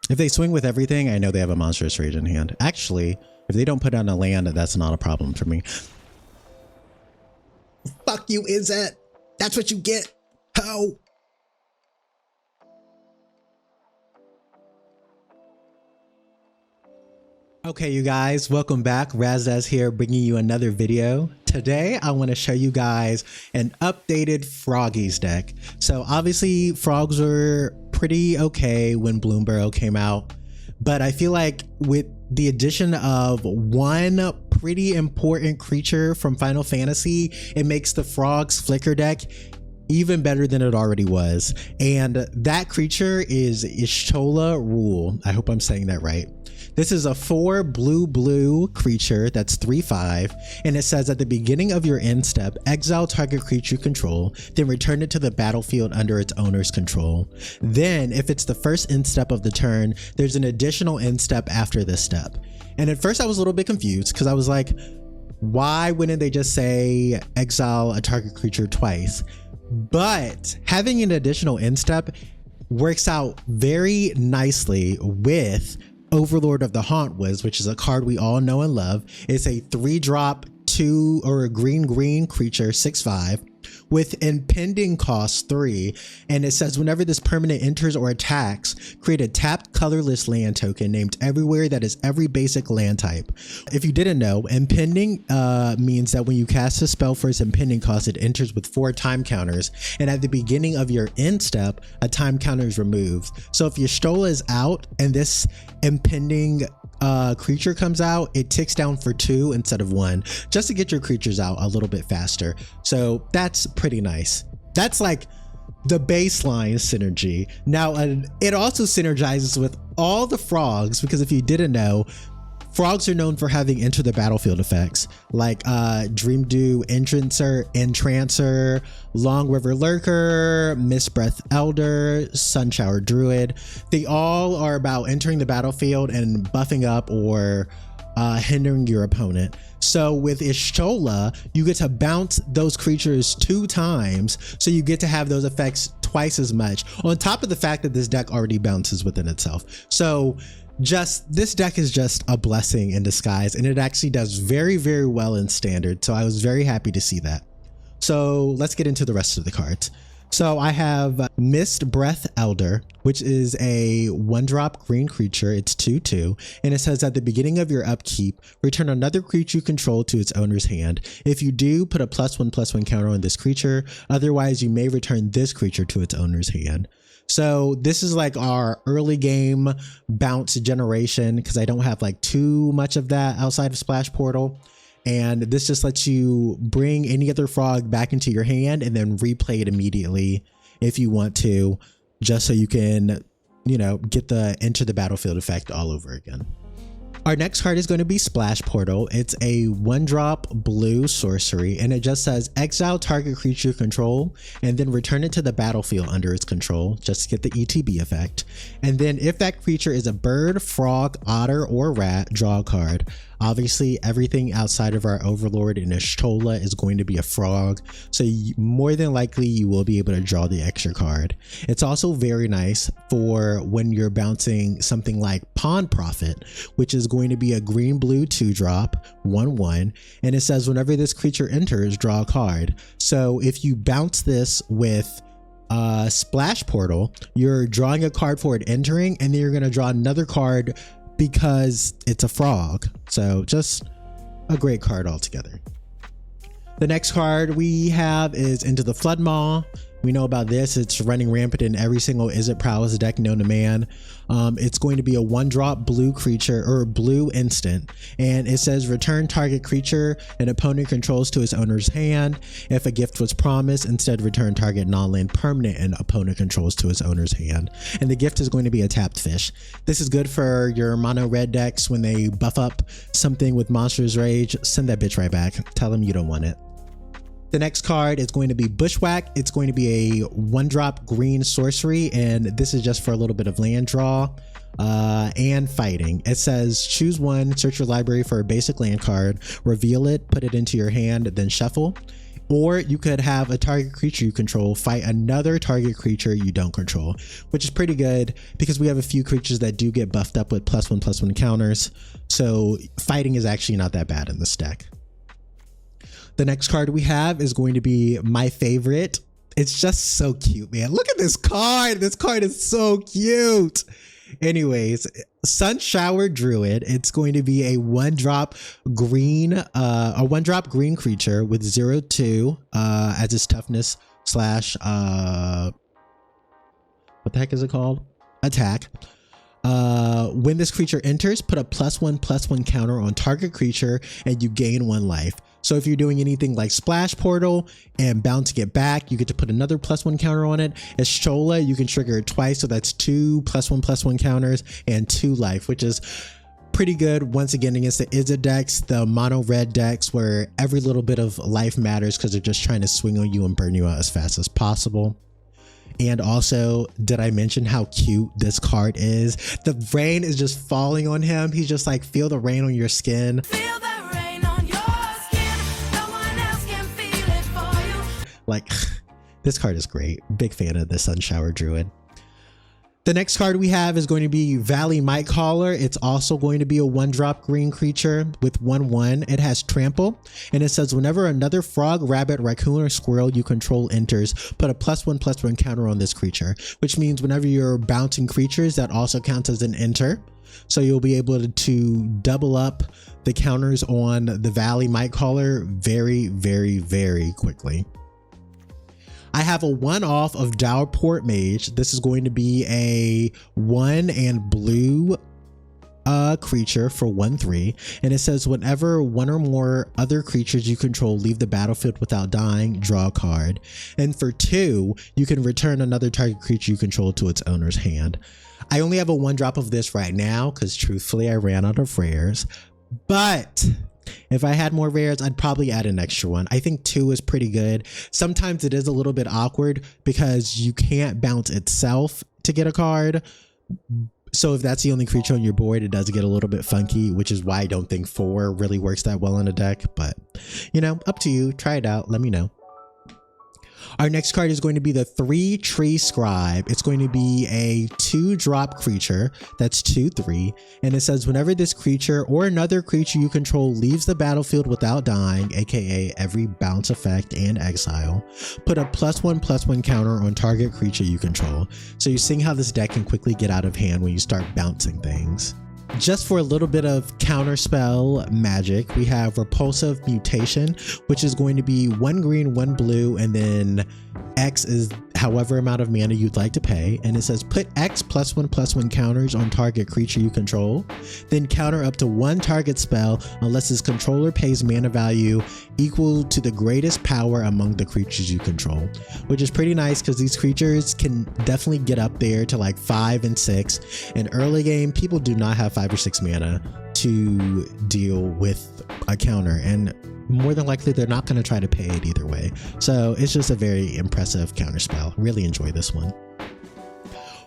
If they swing with everything, I know they have a Monstrous Rage in hand. Actually, if they don't put down a land, that's not a problem for me. Fuck you, Izzet. That's what you get. Ho. Okay, you guys, welcome back. RazDaz here, bringing you another video. Today, I want to show you guys an updated Froggies deck. So obviously, Frogs were pretty okay when Bloomburrow came out, but I feel like with the addition of one pretty important creature from Final Fantasy, it makes the Frogs Flicker deck even better than it already was. And that creature is Y'shtola Rule. I hope I'm saying that right. This is a 4 blue creature that's 3/5, and it says at the beginning of your end step, exile target creature you control, then return it to the battlefield under its owner's control. Then, if it's the first end step of the turn, there's an additional end step after this step. And at first I was a little bit confused because I was like, why wouldn't they just say exile a target creature twice? But having an additional end step works out very nicely with Overlord of the Hauntwoods, which is a card we all know and love. It's a 3-drop 2 or a green creature, 6/5 with impending cost 3, and it says whenever this permanent enters or attacks, create a tapped colorless land token named everywhere that is every basic land type. If you didn't know, impending means that when you cast a spell for its impending cost, it enters with 4 time counters, and at the beginning of your end step, a time counter is removed. So if Y'shtola is out and this impending creature comes out, it ticks down for 2 instead of 1, just to get your creatures out a little bit faster. So that's pretty nice. That's like the baseline synergy. Now it also synergizes with all the frogs, because if you didn't know, frogs are known for having enter the battlefield effects like Dreamdew Entrancer, Long River Lurker, Mistbreath Elder, Sunshower Druid. They all are about entering the battlefield and buffing up or hindering your opponent. So with Y'shtola, you get to bounce those creatures 2 times, so you get to have those effects twice as much, on top of the fact that this deck already bounces within itself. So this deck is just a blessing in disguise, and it actually does very, very well in standard. So I was very happy to see that. So let's get into the rest of the cards. So I have Mistbreath Elder, which is a 1-drop green creature. It's 2/2, and it says at the beginning of your upkeep, return another creature you control to its owner's hand. If you do, put a +1/+1 counter on this creature. Otherwise, you may return this creature to its owner's hand. So this is like our early game bounce generation, because I don't have like too much of that outside of Splash Portal. And this just lets you bring any other frog back into your hand and then replay it immediately if you want to, just so you can, you know, get the enter the battlefield effect all over again. Our next card is going to be Splash Portal. It's a 1-drop blue sorcery, and it just says exile target creature control and then return it to the battlefield under its control, just to get the ETB effect. And then if that creature is a bird, frog, otter, or rat, draw a card. Obviously, everything outside of our Overlord and Y'shtola is going to be a frog, so more than likely you will be able to draw the extra card. It's also very nice for when you're bouncing something like Pawn Prophet, which is going to be a green-blue 2-drop, 1/1, and it says whenever this creature enters, draw a card. So if you bounce this with Splash Portal, you're drawing a card for it entering, and then you're going to draw another card because it's a frog. So just a great card altogether. The next card we have is Into the Floodmaw. We know about this. It's running rampant in every single Izzet Prowess deck known to man. It's going to be a 1-drop blue creature, or blue instant, and it says return target creature an opponent controls to its owner's hand. If a gift was promised, instead return target non-land permanent an opponent controls to its owner's hand. And the gift is going to be a tapped fish. This is good for your mono red decks when they buff up something with Monstrous Rage. Send that bitch right back. Tell them you don't want it. The next card is going to be Bushwhack. It's going to be a 1-drop green sorcery, and this is just for a little bit of land draw and fighting. It says choose one, search your library for a basic land card, reveal it, put it into your hand, then shuffle. Or you could have a target creature you control fight another target creature you don't control, which is pretty good because we have a few creatures that do get buffed up with +1/+1 counters. So fighting is actually not that bad in this deck. The next card we have is going to be my favorite. It's just so cute, man. Look at this card. This card is so cute. Anyways, Sun Shower Druid. It's going to be a 1-drop green, creature with 0/2 as its toughness / what the heck is it called? Attack. When this creature enters, put a +1/+1 counter on target creature and you gain 1 life. So if you're doing anything like Splash Portal and bouncing it back, you get to put another +1 counter on it. As Shola, you can trigger it twice, so that's 2 +1/+1 counters and 2 life, which is pretty good once again against the Izzet decks, the mono red decks where every little bit of life matters because they're just trying to swing on you and burn you out as fast as possible. And also, did I mention how cute this card is? The rain is just falling on him. He's just like, feel the rain on your skin. Feel the rain on your skin. No one else can feel it for you. Like, this card is great. Big fan of the Sun Shower Druid. The next card we have is going to be Valley Mightcaller. It's also going to be a 1-drop green creature with 1/1. It has Trample, and it says whenever another frog, rabbit, raccoon, or squirrel you control enters, put a +1/+1 counter on this creature, which means whenever you're bouncing creatures, that also counts as an enter. So you'll be able to double up the counters on the Valley Mightcaller very, very, very quickly. I have a 1-off of Dourport Mage. This is going to be a 1 and blue creature for 1/3, and it says whenever 1 or more other creatures you control leave the battlefield without dying, draw a card. And for 2, you can return another target creature you control to its owner's hand. I only have a 1-drop of this right now because truthfully I ran out of rares, but if I had more rares, I'd probably add an extra one. I think 2 is pretty good. Sometimes it is a little bit awkward because you can't bounce itself to get a card. So if that's the only creature on your board, it does get a little bit funky, which is why I don't think 4 really works that well in a deck. But, you know, up to you. Try it out. Let me know. Our next card is going to be the 3-Tree Scribe. It's going to be a 2-drop creature that's 2/3, and it says whenever this creature or another creature you control leaves the battlefield without dying, aka every bounce effect and exile, put a +1/+1 counter on target creature you control. So you're seeing how this deck can quickly get out of hand when you start bouncing things. Just for a little bit of counterspell magic, we have Repulsive Mutation, which is going to be 1 green, 1 blue, and then X is however amount of mana you'd like to pay. And it says put X +1/+1 counters on target creature you control, then counter up to 1 target spell unless its controller pays mana value equal to the greatest power among the creatures you control, which is pretty nice because these creatures can definitely get up there to like 5 and 6. In early game, people do not have 5 or 6 mana to deal with a counter, and more than likely they're not going to try to pay it either way. So it's just a very impressive counter spell. Really enjoy this one.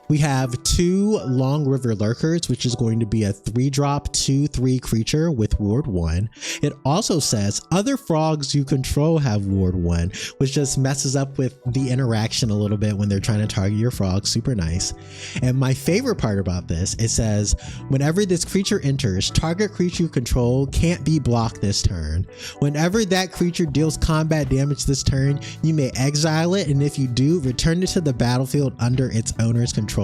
We have 2 Long River Lurkers, which is going to be a 3-drop 2/3 creature with Ward 1. It also says other frogs you control have Ward 1, which just messes up with the interaction a little bit when they're trying to target your frog. Super nice. And my favorite part about this, it says whenever this creature enters, target creature you control can't be blocked this turn. Whenever that creature deals combat damage this turn, you may exile it, and if you do, return it to the battlefield under its owner's control.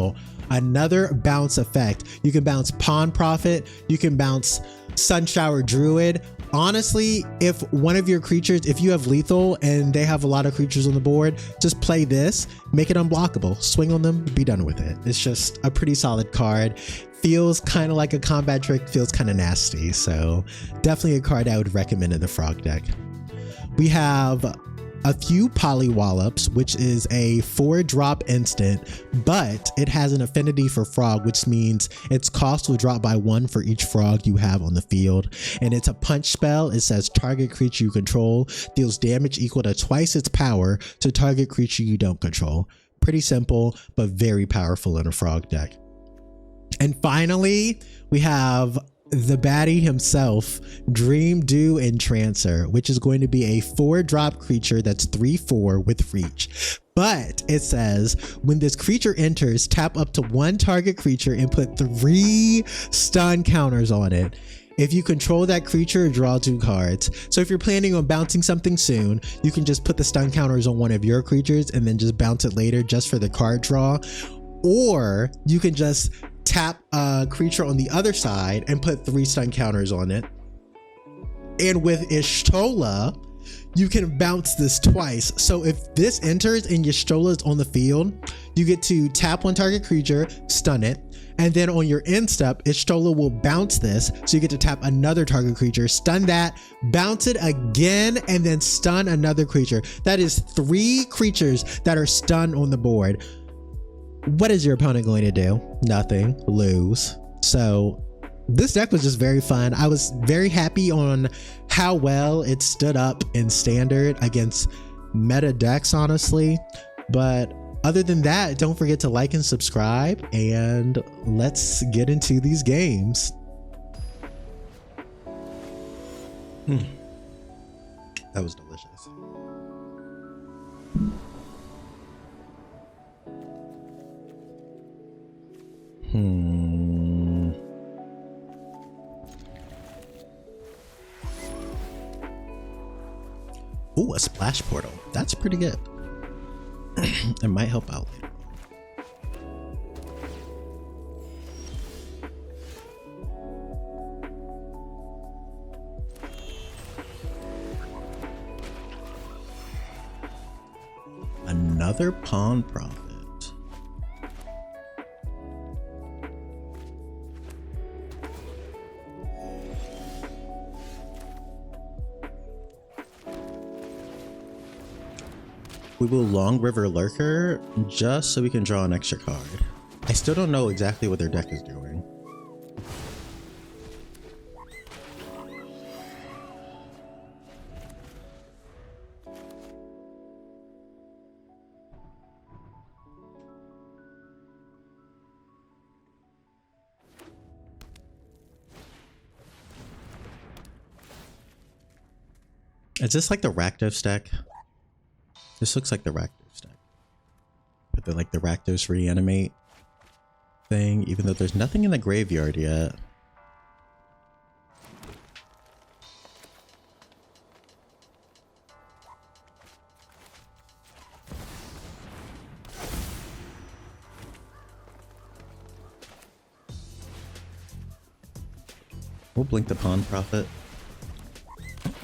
Another bounce effect. You can bounce Pawn Prophet, you can bounce Sun Shower Druid. Honestly, if one of your creatures, if you have lethal and they have a lot of creatures on the board, just play this, make it unblockable, swing on them, be done with it. It's just a pretty solid card. Feels kind of like a combat trick, feels kind of nasty. So definitely a card I would recommend in the Frog deck. We have a few Polywallops, which is a 4-drop instant, but it has an affinity for frog, which means its cost will drop by 1 for each frog you have on the field. And it's a punch spell. It says target creature you control deals damage equal to twice its power to target creature you don't control. Pretty simple, but very powerful in a frog deck. And finally, we have the baddie himself, Dream Do Entrancer, which is going to be a 4-drop creature that's 3/4 with reach. But it says when this creature enters, tap up to 1 target creature and put 3 stun counters on it. If you control that creature, draw 2 cards. So if you're planning on bouncing something soon, you can just put the stun counters on one of your creatures and then just bounce it later just for the card draw. Or you can just tap a creature on the other side and put 3 stun counters on it. And with Y'shtola, you can bounce this twice. So if this enters and Y'shtola is on the field, you get to tap 1 target creature, stun it, and then on your end step, Y'shtola will bounce this, so you get to tap another target creature, stun that, bounce it again, and then stun another creature. That is 3 creatures that are stunned on the board. What is your opponent going to do? Nothing. Lose. So this deck was just very fun. I was very happy on how well it stood up in standard against meta decks, honestly. But other than that, don't forget to like and subscribe, and let's get into these games. That was delicious. Ooh, a splash portal. That's pretty good. It might help out later. Another Pawn Prophet. We will Long River Lurker just so we can draw an extra card. I still don't know exactly what their deck is doing. Is this like the Rakdos deck? This looks like the Rakdos deck. But the like the Rakdos reanimate thing, even though there's nothing in the graveyard yet. We'll blink the Pawn Prophet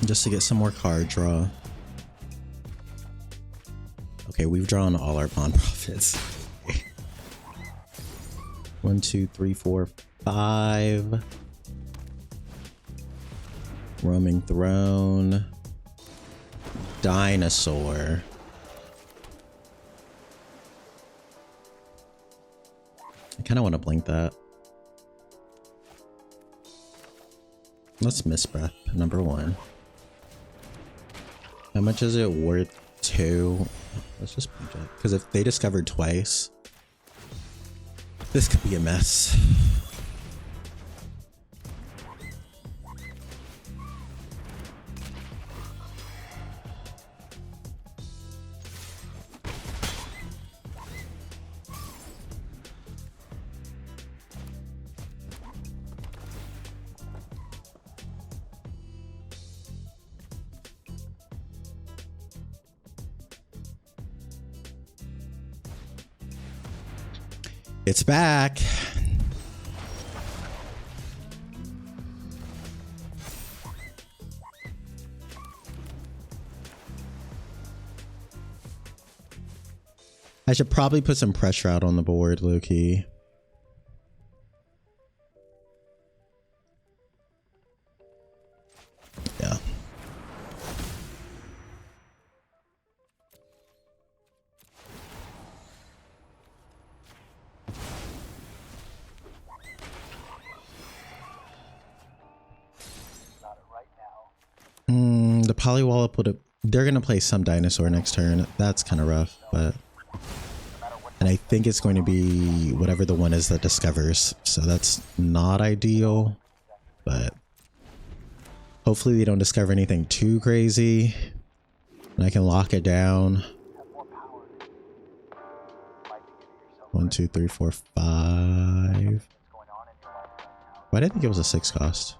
just to get some more card draw. Okay, we've drawn all our Pawn Prophets. 1, 2, 3, 4, 5. Roaming Throne. Dinosaur. I kind of want to blink that. Let's Miss Breath, number 1. How much is it worth? 2. Let's just punch it. Because if they discovered twice, this could be a mess. It's back. I should probably put some pressure out on the board, low-key. Yeah. The Polywallop would have... They're going to play some dinosaur next turn. That's kind of rough, but... And I think it's going to be whatever the one is that discovers. So that's not ideal, but... but hopefully we don't discover anything too crazy and I can lock it down. 1, 2, 3, 4, 5. Why did I think it was a 6 cost?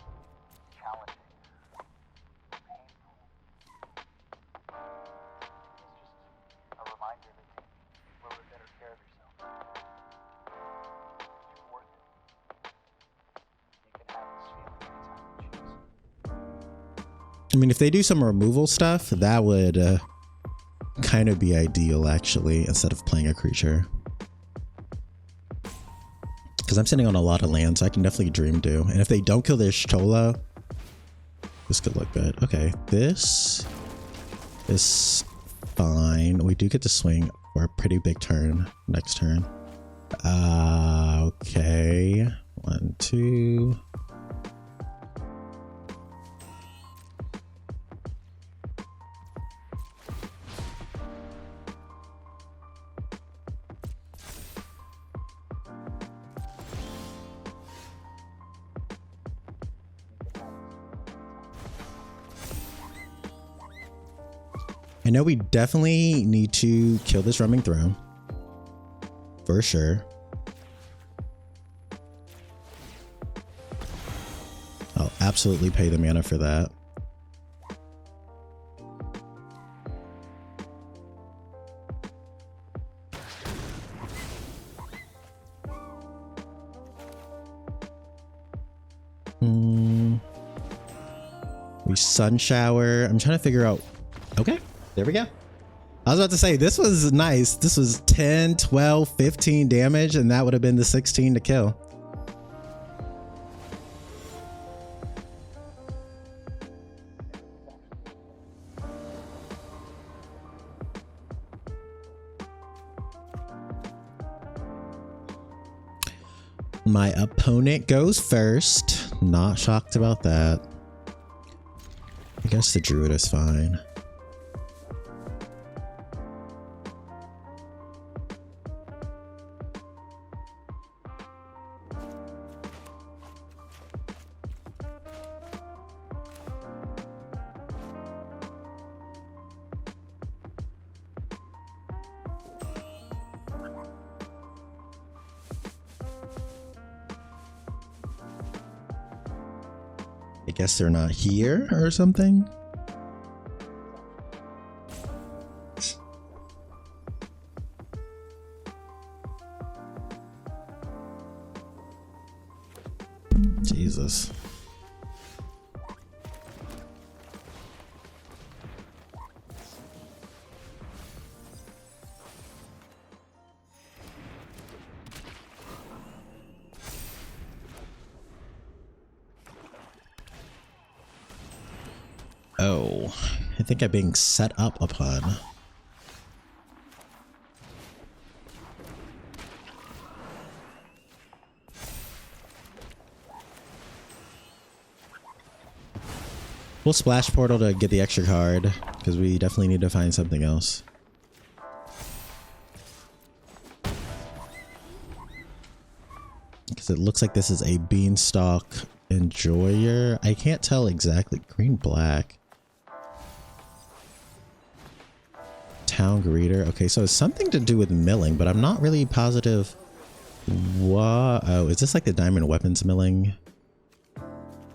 I mean, if they do some removal stuff, that would kind of be ideal, actually, instead of playing a creature. Because I'm sitting on a lot of land, so I can definitely Dream Do. And if they don't kill their Chola, this could look good. Okay, this is fine. We do get to swing for a pretty big turn next turn. Okay. 1, 2. I know we definitely need to kill this Roaming Throne. For sure. I'll absolutely pay the mana for that. We Sun Shower. I'm trying to figure out. Okay. There we go. I was about to say, this was nice. This was 10, 12, 15 damage, and that would have been the 16 to kill. My opponent goes first. Not shocked about that. I guess the Druid is fine. I guess they're not here or something. Jesus. Oh, I think I'm being set up upon. We'll Splash Portal to get the extra card, because we definitely need to find something else. Because it looks like this is a Beanstalk Enjoyer. I can't tell exactly. Green-black. Town Greeter. Okay, so it's something to do with milling, but I'm not really positive. What? Oh, is this like the diamond weapons milling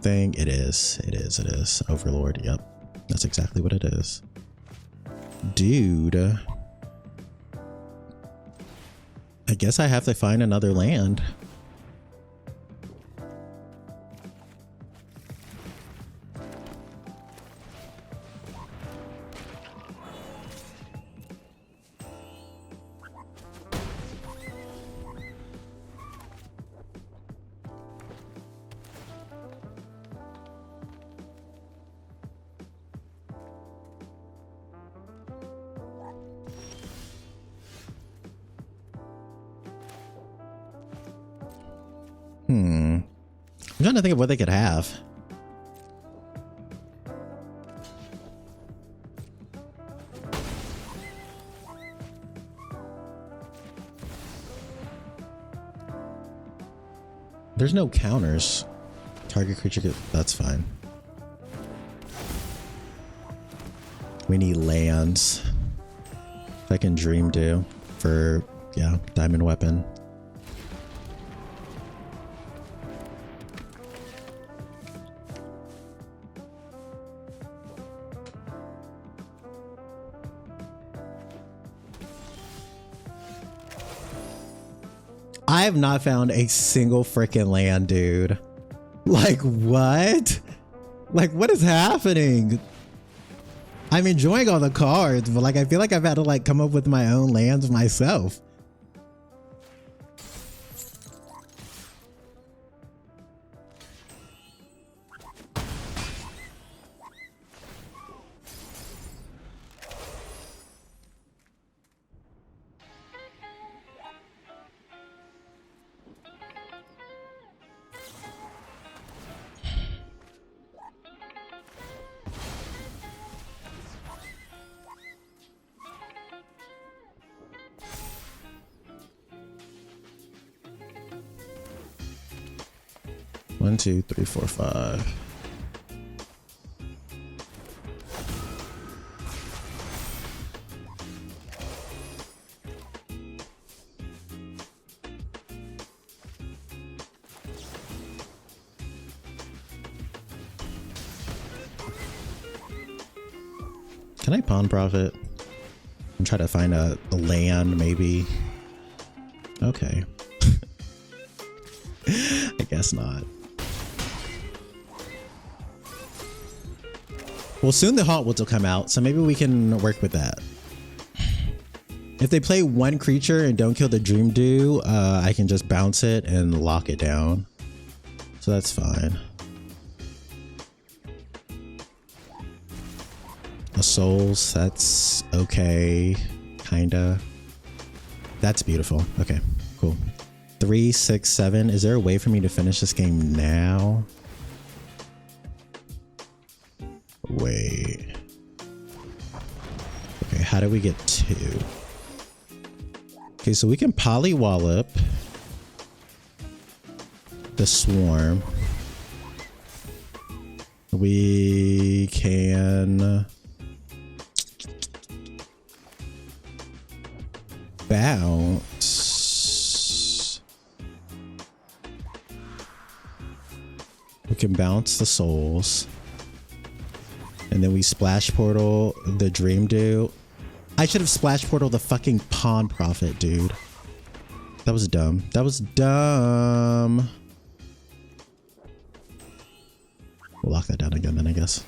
thing? It is. It is. It is. Overlord. Yep. That's exactly what it is. Dude. I guess I have to find another land. I'm trying to think of what they could have. There's no counters. Target creature could, that's fine. We need lands. If I can dream do for, yeah, diamond weapon. I have not found a single freaking land, dude. Like, what? Like, what is happening? I'm enjoying all the cards, but like, I feel like I've had to like come up with my own lands myself. One, two, three, four, five. Can I pawn profit and try to find a land maybe? Okay. I guess not. Well, soon the Hauntwoods will come out, so maybe we can work with that. If they play one creature and don't kill the Dream Dew, I can just bounce it and lock it down. So that's fine. The Souls, that's okay. Kinda. That's beautiful. Okay, cool. 3, 6, 7. Is there a way for me to finish this game now? Wait. Okay, how do we get 2? Okay, so we can Polywallop the Swarm. We can bounce. We can bounce the Souls. And then we Splash Portal the Dream Dew. I should have Splash Portal the fucking Pawn Profit, dude. That was dumb. That was dumb. We'll lock that down again then, I guess.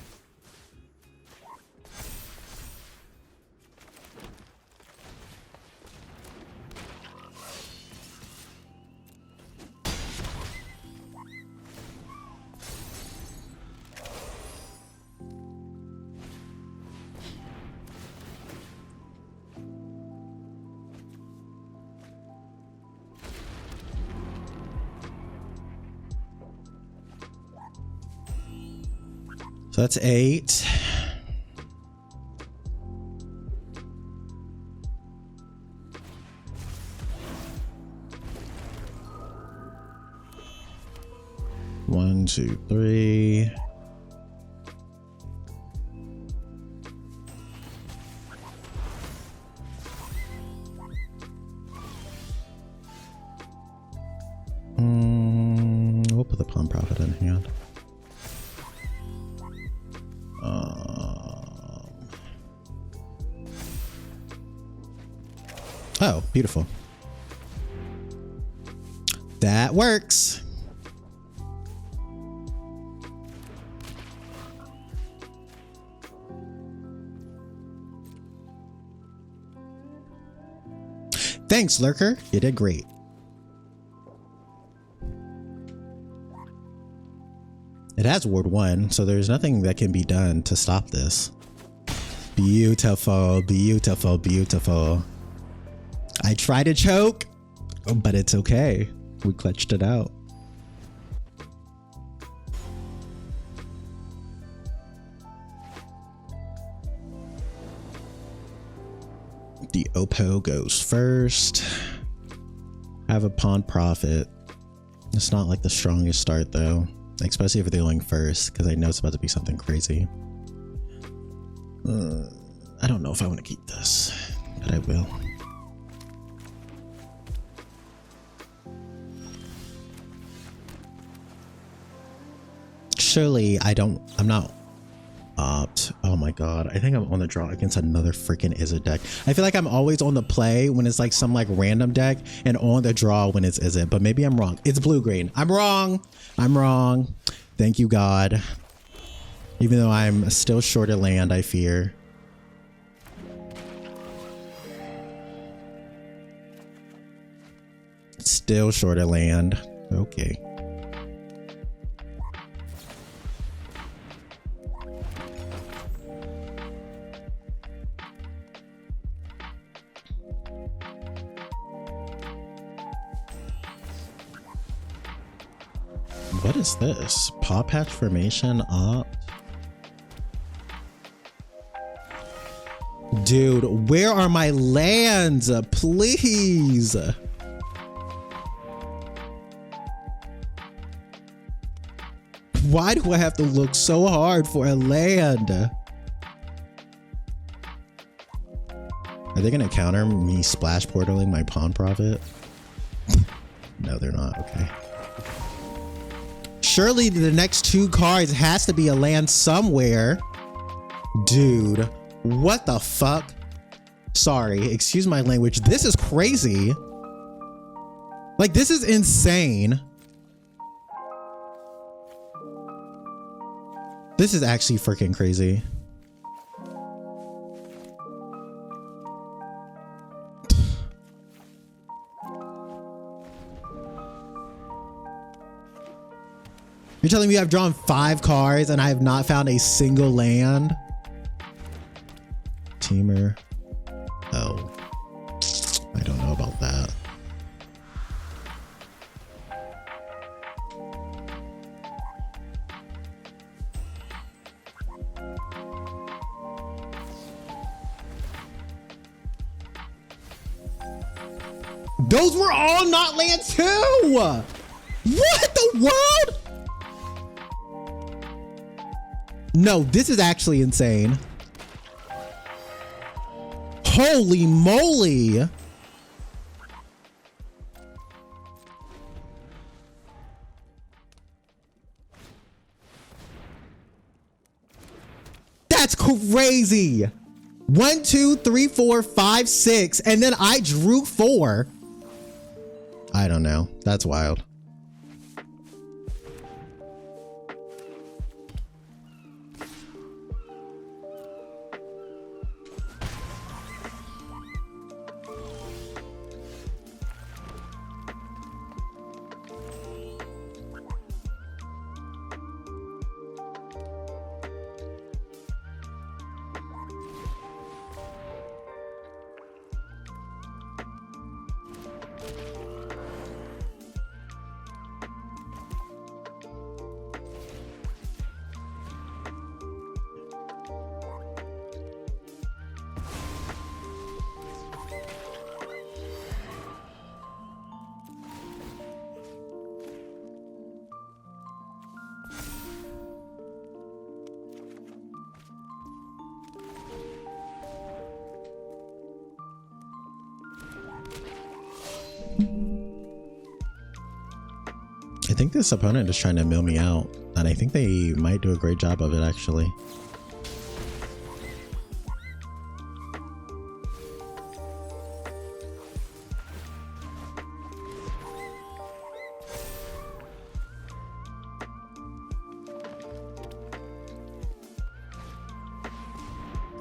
So that's 8. One, two, three. We'll put the Pawn Profit in hand. Oh, beautiful. That works. Thanks, Lurker. You did great. It has Ward 1, so there's nothing that can be done to stop this. Beautiful, beautiful, beautiful. I tried to choke, but it's okay. We clutched it out. The Oppo goes first. Have a Pawn Profit. It's not like the strongest start though. Especially if they're going first, because I know it's about to be something crazy. I don't know if I want to keep this, but I will. Surely I'm not opt. Oh my god, I think I'm on the draw against another freaking Izzet deck. I feel like I'm always on the play when it's like some like random deck and on the draw when it's Izzet, but maybe I'm wrong. It's blue-green. I'm wrong. I'm wrong. Thank you, God. Even though I'm still short of land, I fear. Still short of land. Okay. What is this? Paw patch formation up? Dude, where are my lands? Please. Why do I have to look so hard for a land? Are they gonna counter me splash portaling my pawn profit? No, they're not. Okay. Surely the next two cards has to be a land somewhere. Dude, what the fuck? Sorry, excuse my language. This is crazy. Like, this is insane. This is actually freaking crazy. You're telling me I've drawn 5 cards and I have not found a single land? Teamer. Oh. I don't know about that. Those were all not land too! What the world? No, this is actually insane. Holy moly. That's crazy. 1, 2, 3, 4, 5, 6, and then I drew 4. I don't know. That's wild. I think this opponent is trying to mill me out, and I think they might do a great job of it, actually.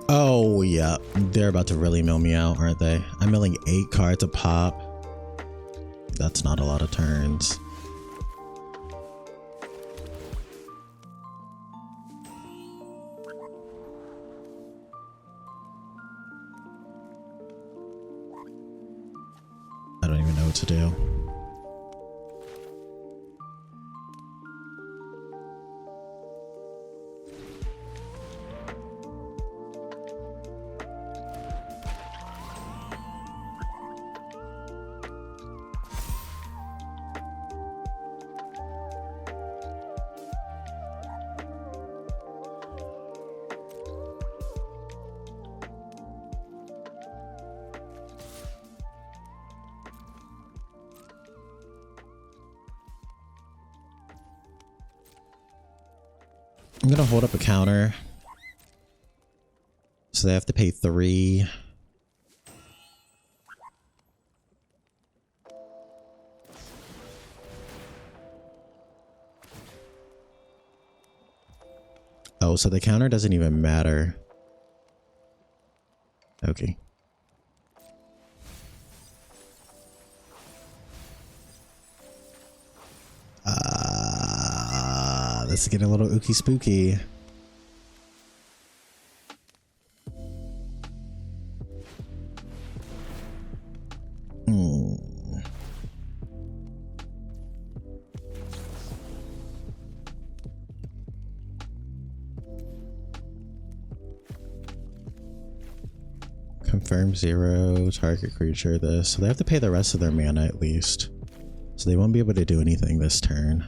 Oh, yeah. They're about to really mill me out, aren't they? I'm milling 8 cards a pop. That's not a lot of turns. I don't even know what to do. I'm gonna hold up a counter. So they have to pay 3. Oh, so the counter doesn't even matter. Okay. This is getting a little ooky spooky. Confirm 0, target creature this. So they have to pay the rest of their mana at least. So they won't be able to do anything this turn.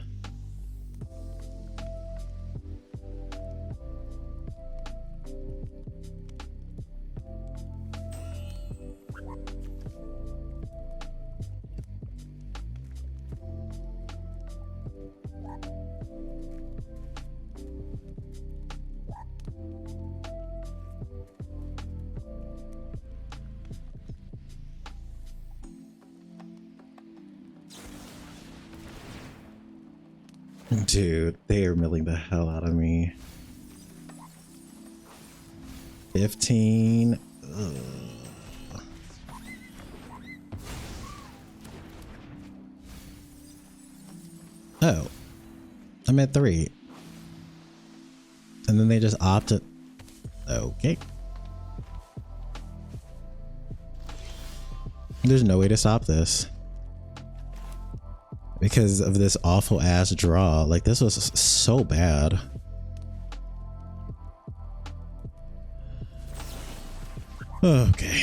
Dude, they are milling the hell out of me. 15. Ugh. Oh, I'm at 3. And then they just opted. Okay. There's no way to stop this. Because of this awful ass draw. Like, this was so bad. Okay.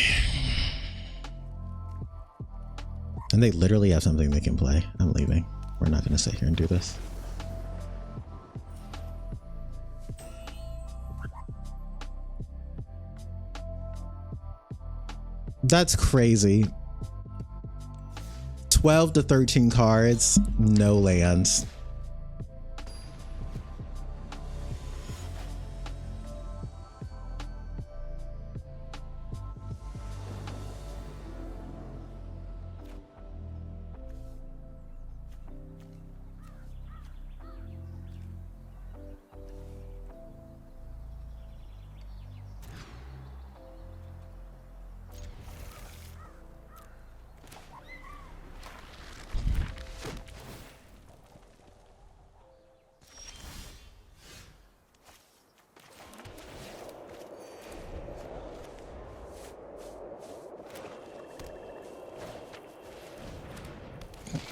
And they literally have something they can play. I'm leaving. We're not going to sit here and do this. That's crazy. 12 to 13 cards, no lands.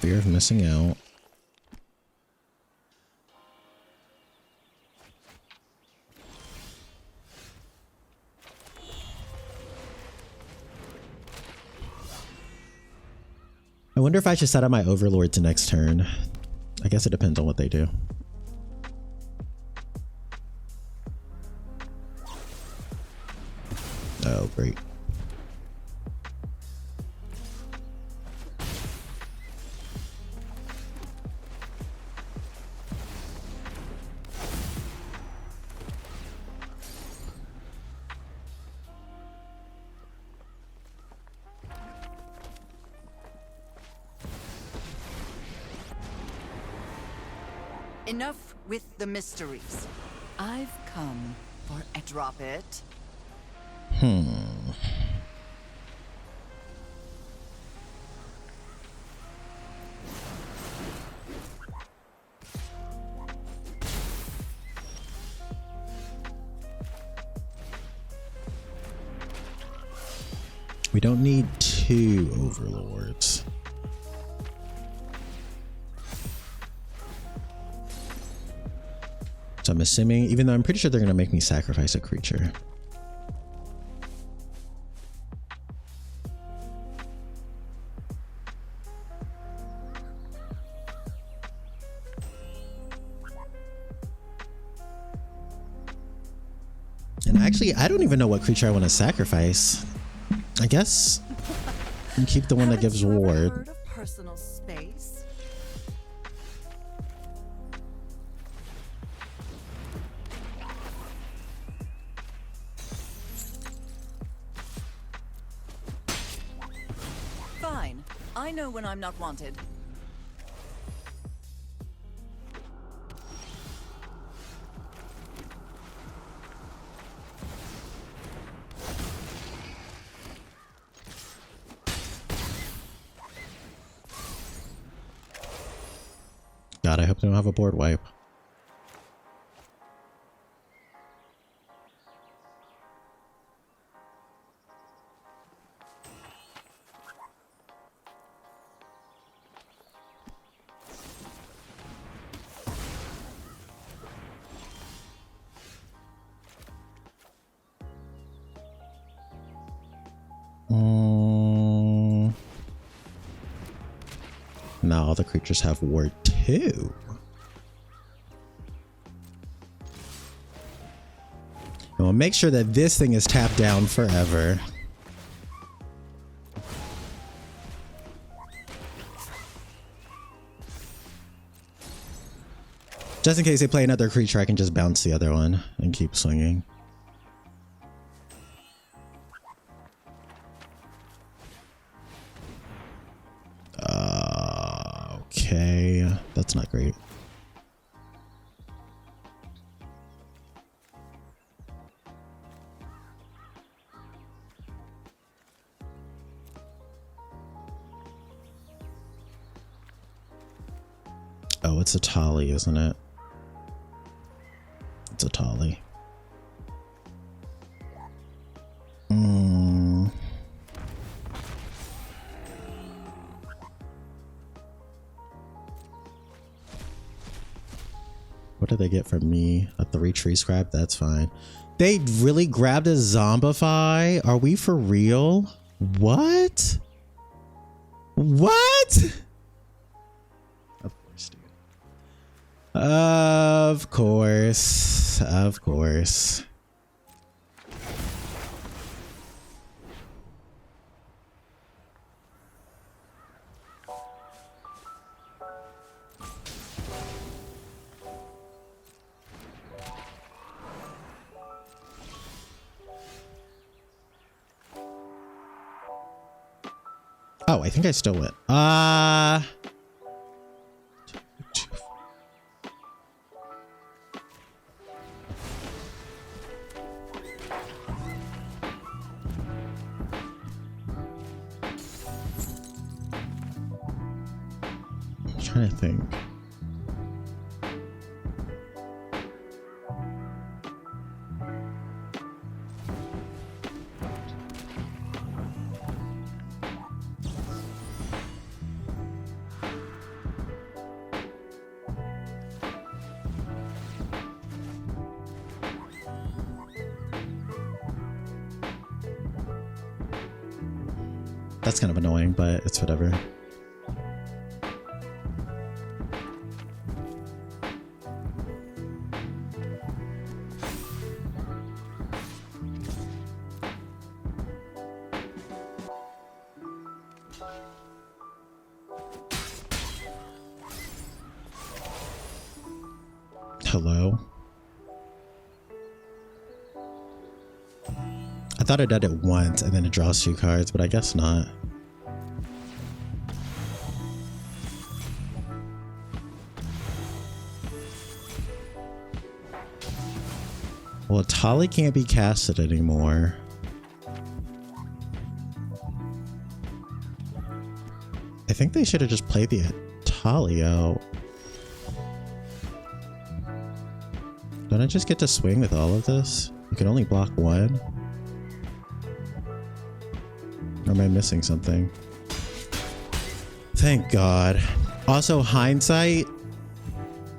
Fear of missing out. I wonder if I should set up my overlord to next turn. I guess it depends on what they do. Oh, great. Enough with the mysteries. I've come for a drop it. We don't need 2 overlords. So I'm assuming, even though I'm pretty sure they're going to make me sacrifice a creature. And actually, I don't even know what creature I want to sacrifice. I guess and keep the one that gives ward. Heard of personal space? I know when I'm not wanted. God, I hope they don't have a board wipe. Now all the creatures have ward 2. And we'll make sure that this thing is tapped down forever. Just in case they play another creature, I can just bounce the other one and keep swinging. Okay, that's not great. Oh, it's a Tali, isn't it? It's a Tali. What did they get from me? A 3-tree scrap? That's fine. They really grabbed a Zombify? Are we for real? What? What? Of course, dude. Of course. Of course. Oh, I think I still win. I'm trying to think. That's kind of annoying, but it's whatever. Hello? I thought I did it once and then it draws 2 cards, but I guess not. Well, Tali can't be casted anymore. I think they should have just played the Tali out. Don't I just get to swing with all of this? You can only block 1. Or am I missing something? Thank God. Also, hindsight,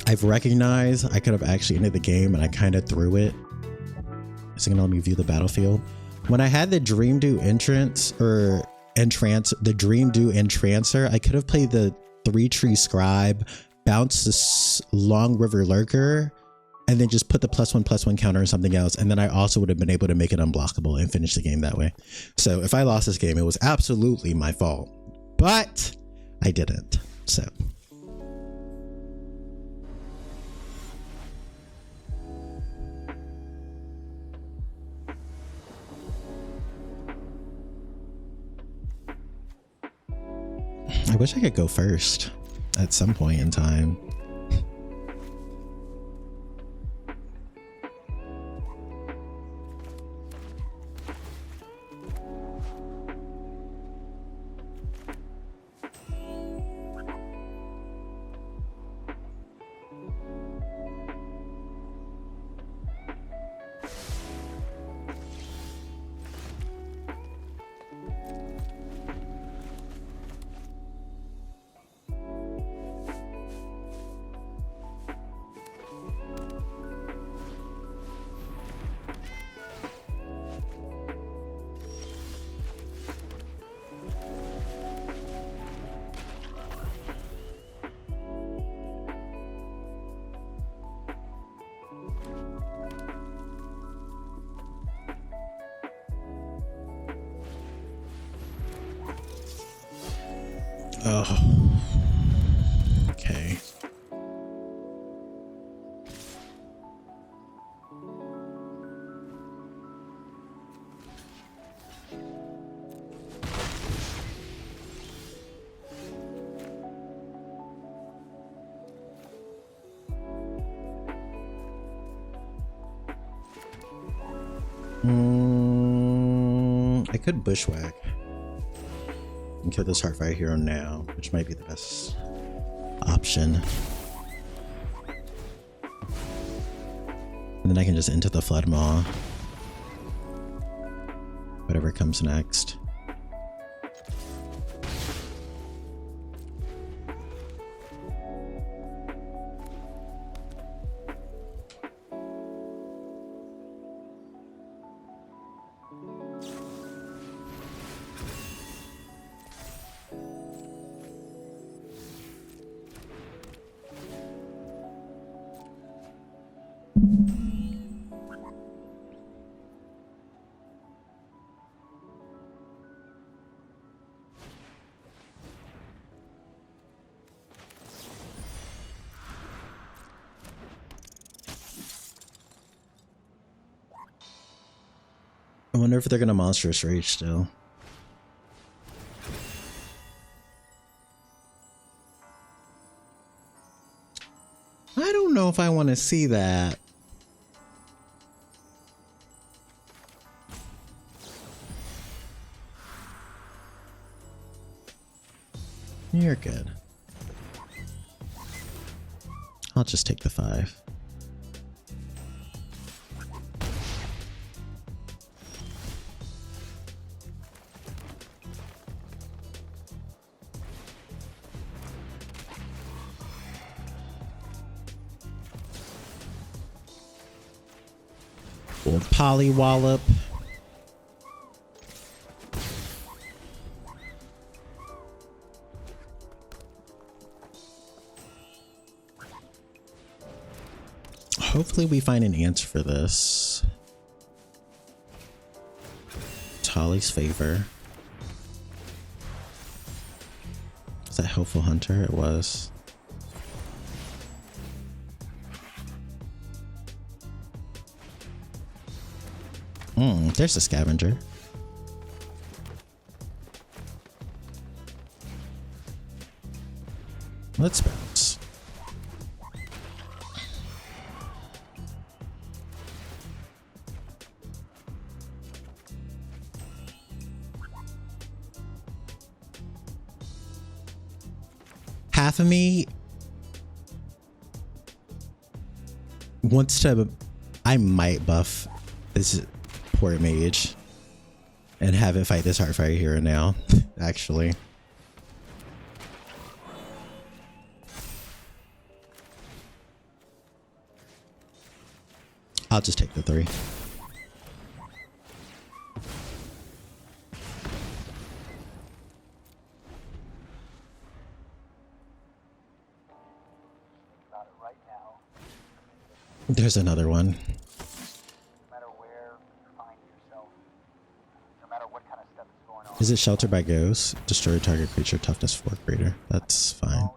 I've recognized I could have actually ended the game and I kind of threw it. It's gonna let me view the battlefield. When I had the Dream Do entrance or the Dream Do Entrancer, I could have played the 3-tree scribe, bounced this Long River Lurker, and then just put the +1/+1 counter or something else. And then I also would have been able to make it unblockable and finish the game that way. So if I lost this game, it was absolutely my fault, but I didn't. So. wish I could go first at some point in time. Oh, okay. I could bushwhack and kill this Heartfire hero now, which might be the best option. And then I can just enter the Flood Maw. Whatever comes next. I wonder if they're gonna Monstrous Rage still. I don't know if I want to see that. You're good. I'll just take the 5. Old Polywallop. Hopefully we find an answer for this. Tali's Favor. Was that Helpful Hunter? It was. There's a Scavenger. Let's bounce. Half of me wants to, I might buff this poor mage and have it fight this Heartfire hero now, actually. I'll just take the 3. There's another one. Is it Shelter by Ghost? Destroy target creature toughness 4 greater. That's fine.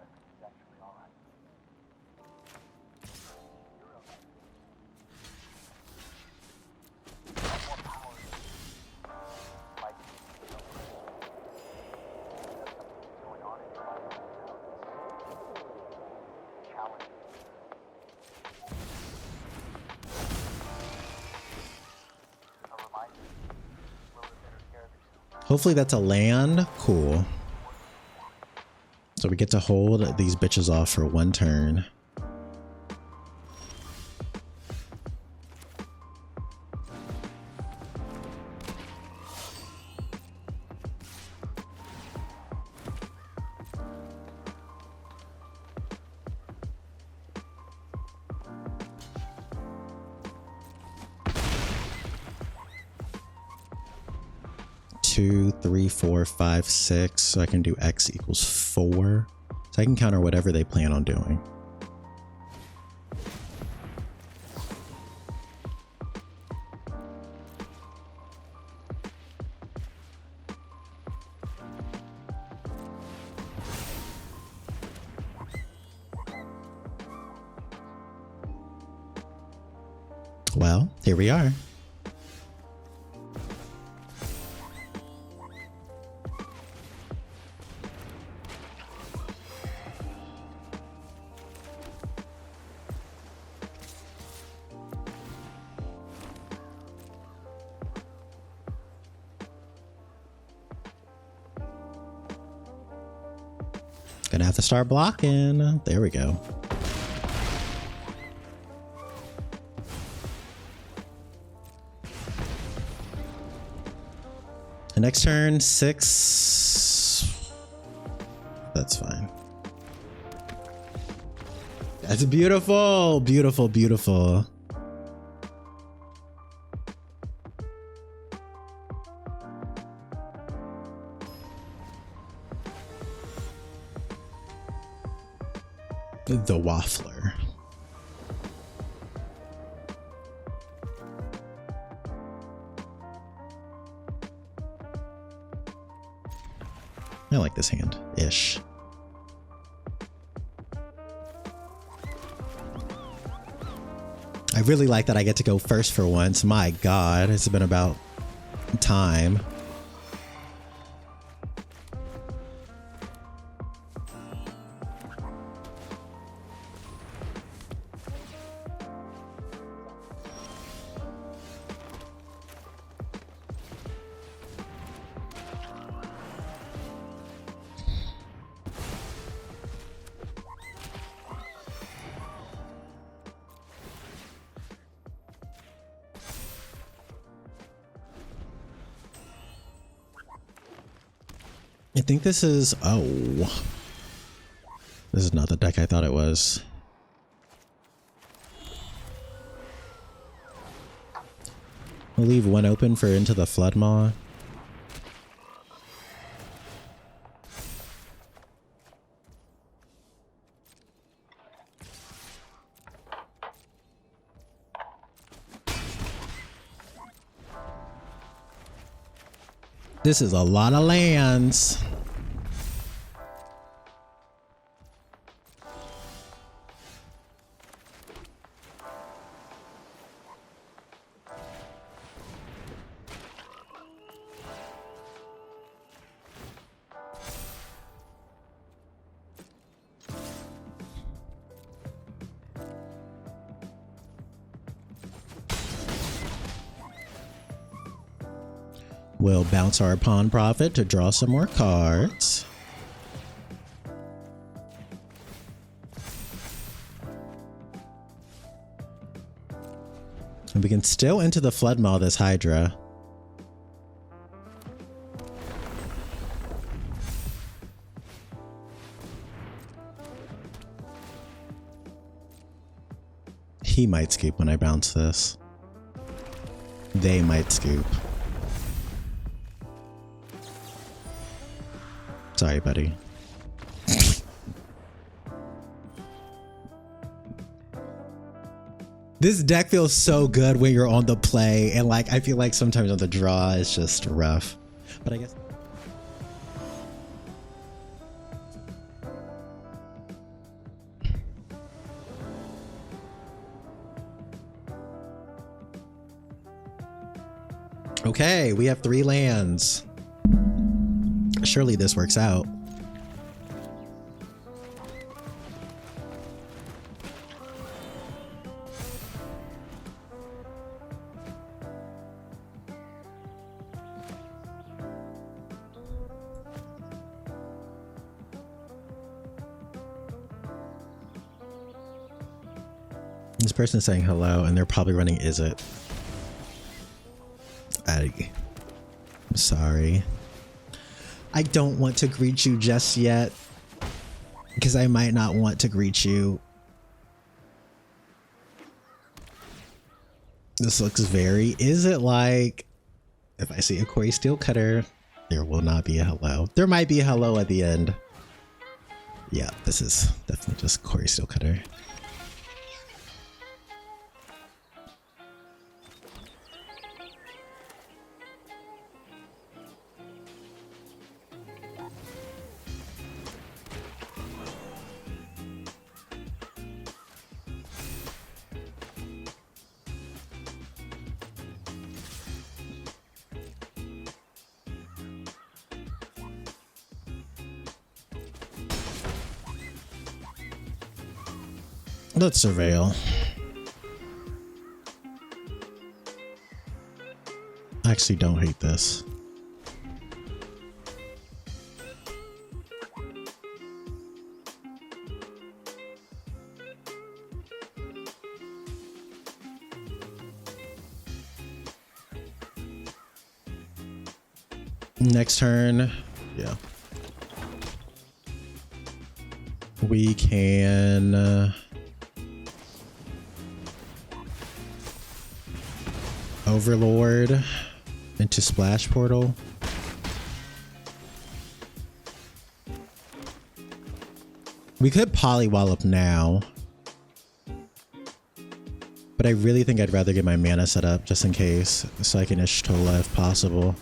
Hopefully that's a land. Cool. So we get to hold these bitches off for 1 turn. Two, 3, 4, 5, 6. So I can do X equals 4. So I can counter whatever they plan on doing. Well, here we are. Gonna have to start blocking. There we go. The next turn, 6. That's fine. That's beautiful. Beautiful, beautiful. The waffler. I like this hand-ish. I really like that I get to go first for once. My God, it's been about time. I think this is, oh, this is not the deck I thought it was. We'll leave 1 open for Into the Floodmaw. This is a lot of lands. We'll bounce our pawn profit to draw some more cards. And we can still Into the Floodmaw this Hydra. He might scoop when I bounce this. They might scoop. Sorry, buddy. This deck feels so good when you're on the play, and like I feel like sometimes on the draw it's just rough. But I guess okay, we have 3 lands. Surely this works out. This person's saying hello, and they're probably running Is It. I'm sorry. I don't want to greet you just yet, because I might not want to greet you. This looks very Is It like. If I see a Corey Steelcutter, there will not be a hello. There might be a hello at the end. Yeah, this is definitely just Corey Steelcutter. Let's surveil. I actually don't hate this. Next turn, yeah. We can Overlord into Splash Portal. We could Polywallop now, but I really think I'd rather get my mana set up just in case, so I can Ishtola if possible.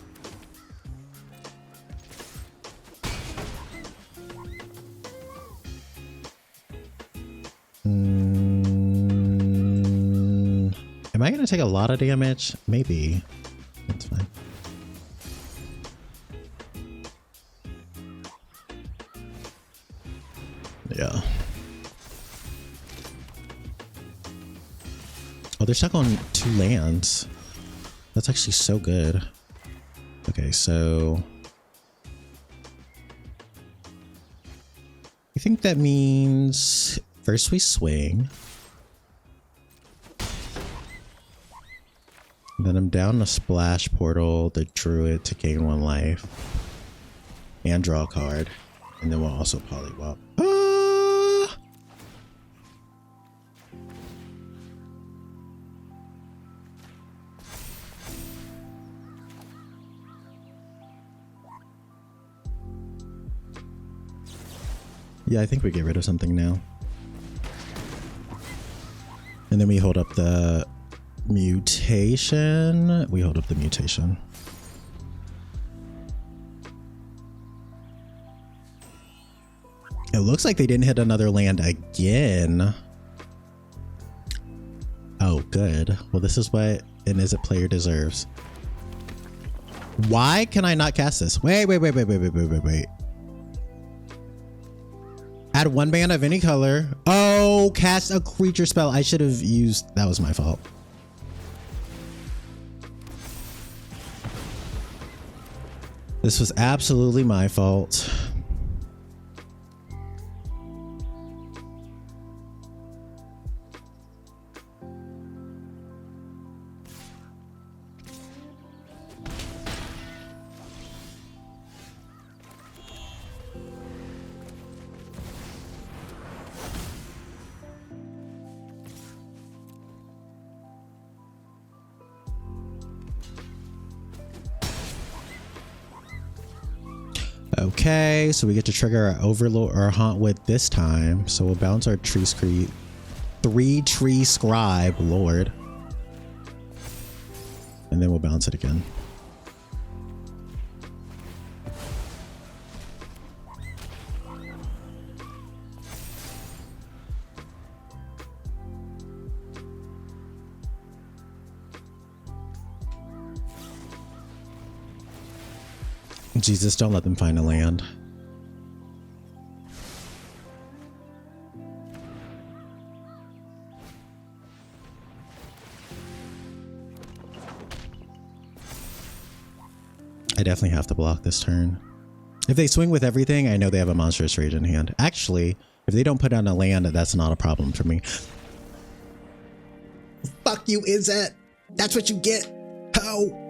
Am I going to take a lot of damage? Maybe. That's fine. Yeah. Oh, they're stuck on 2 lands. That's actually so good. Okay, so I think that means first we swing. Then I'm down a Splash Portal, the Druid to gain 1 life. And draw a card. And then we'll also Polywop. Ah! Yeah, I think we get rid of something now. And then we hold up the mutation. We hold up the mutation. It looks like they didn't hit another land again. Oh, good. Well, this is what an Is It player deserves. Why can I not cast this? Wait. Add 1 mana of any color. Oh, cast a creature spell. I should have used... That was my fault. This was absolutely my fault. Okay, so we get to trigger our Overlord or Hauntwood this time. So we'll bounce our 3 tree scribe, Lord. And then we'll bounce it again. Jesus, don't let them find a land. I definitely have to block this turn. If they swing with everything, I know they have a Monstrous Rage in hand. Actually, if they don't put down a land, that's not a problem for me. Fuck you, is it? That's what you get. Ho.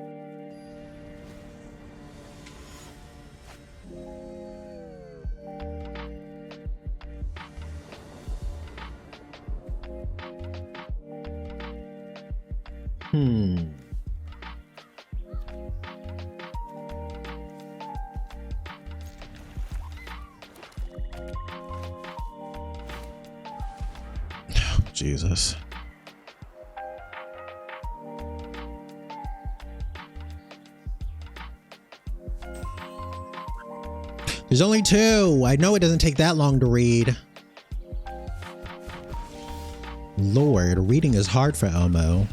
Oh, Jesus. There's only 2. I know it doesn't take that long to read. Lord, reading is hard for Elmo.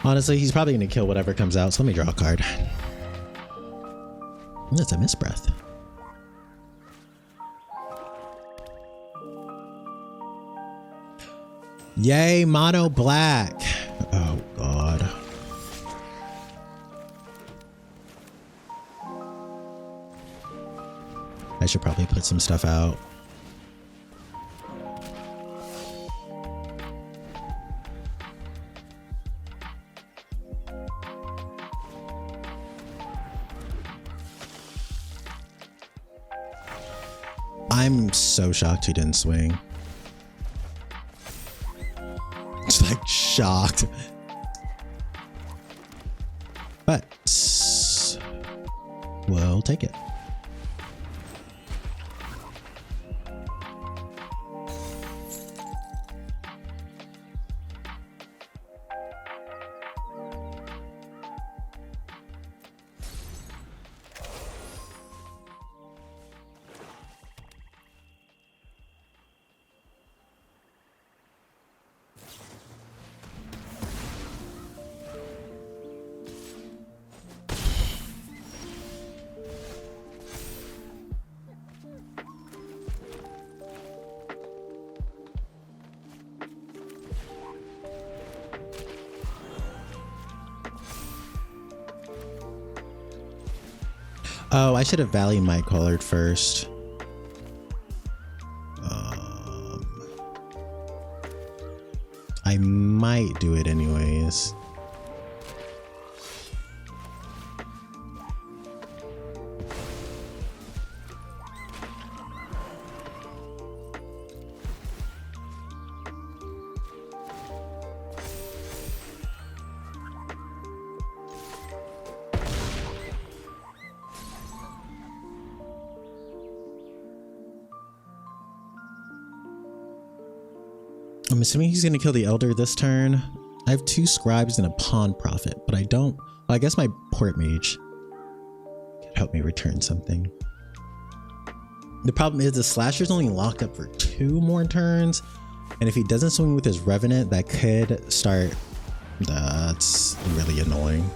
Honestly, he's probably going to kill whatever comes out, so let me draw a card. That's a misbreath. Yay, mono black. Oh, God. I should probably put some stuff out. I'm so shocked he didn't swing. Just like shocked. But we'll take it. Oh, I should have Valley Might colored first. I might do it anyways. I'm assuming he's going to kill the Elder this turn. I have 2 Scribes and a Pawn Prophet, but I don't... Well, I guess my Port Mage could help me return something. The problem is the Slasher's only locked up for 2 more turns, and if he doesn't swing with his Revenant, that could start... That's really annoying.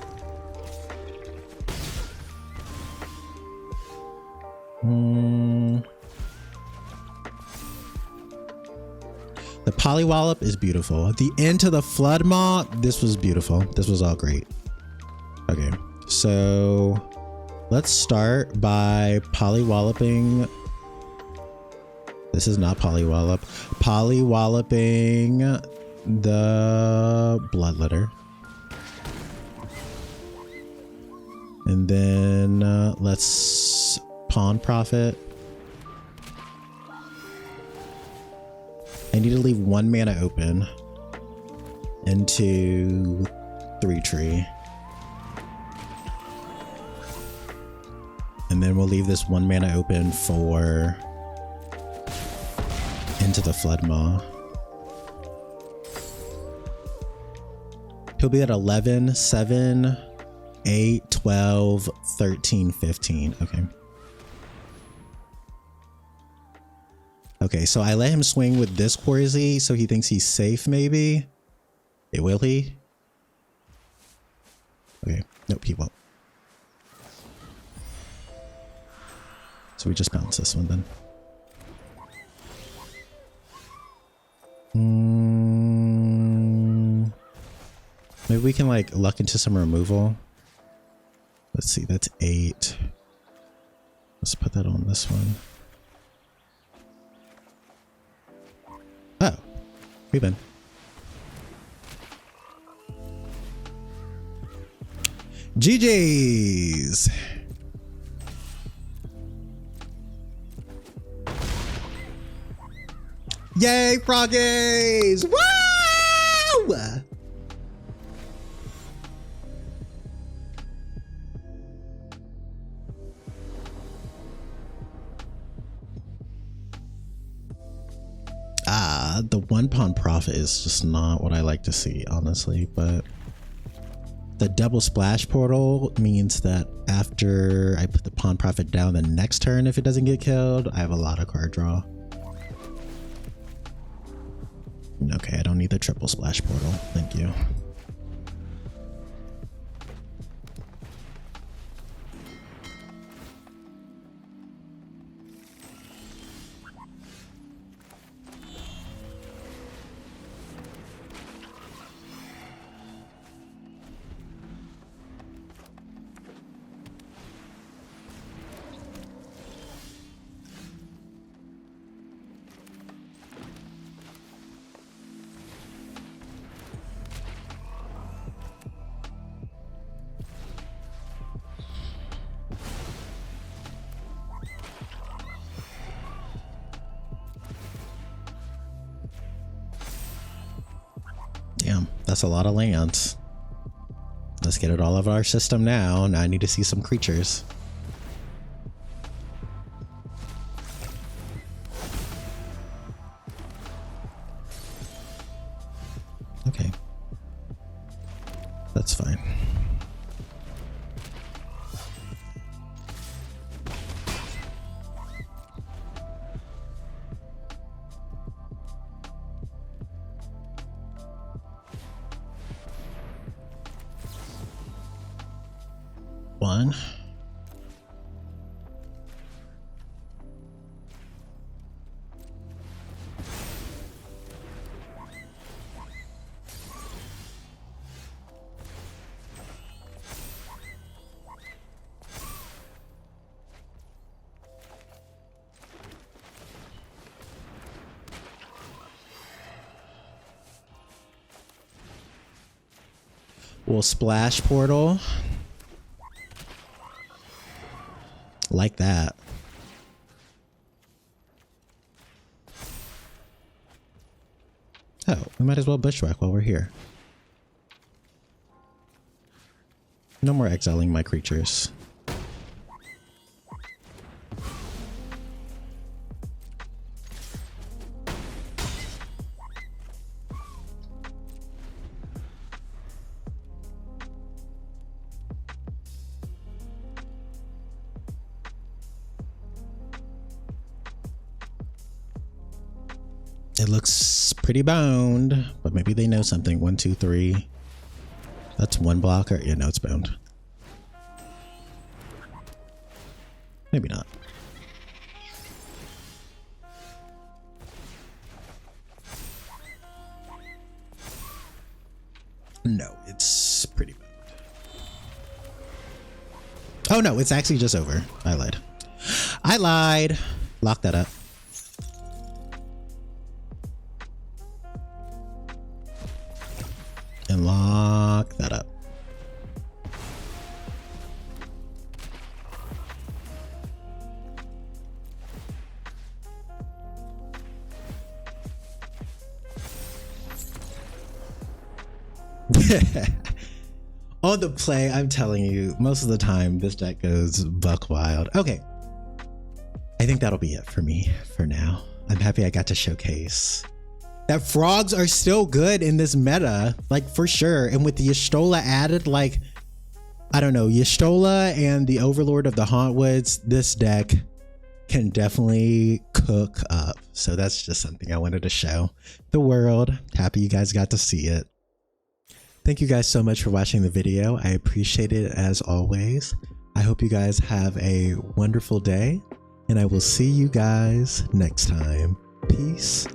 The Polywallop is beautiful. The end to the Flood Maw, this was beautiful. This was all great. Okay, so let's start by Polywalloping. This is not Polywallop. Polywalloping the Bloodletter. And then let's Pawn Prophet. I need to leave 1 mana open into 3 tree. And then we'll leave this 1 mana open for into the Flood Maw. He'll be at 11, 7, 8, 12, 13, 15. Okay. Okay, so I let him swing with this Quersy, so he thinks he's safe, maybe? Hey, will he? Okay, nope, he won't. So we just bounce this one then. Maybe we can like luck into some removal. Let's see, that's 8. Let's put that on this one. Oh, we've been. GG's. Yay, froggies! Woo! The one pawn profit is just not what I like to see, honestly, but the double splash portal means that after I put the pawn profit down the next turn, if it doesn't get killed, I have a lot of card draw. Okay, I don't need the triple splash portal. Thank you. Damn, that's a lot of lands. Let's get it all of our system now. Now I need to see some creatures. Okay. That's fine. One. We'll splash portal. Like that. Oh, we might as well bushwhack while we're here. No more exiling my creatures. It looks pretty boned, but maybe they know something. 1, 2, 3. That's one blocker. Yeah, no, it's boned. Maybe not. No, it's pretty boned. Oh no, it's actually just over. I lied. I lied. Lock that up. And lock that up. On the play, I'm telling you, most of the time this deck goes buck wild. Okay, I think that'll be it for me for now. I'm happy I got to showcase that frogs are still good in this meta, like for sure. And with the Y'shtola added, like, I don't know, Y'shtola and the Overlord of the Hauntwoods, this deck can definitely cook up. So that's just something I wanted to show the world. Happy you guys got to see it. Thank you guys so much for watching the video. I appreciate it as always. I hope you guys have a wonderful day, and I will see you guys next time. Peace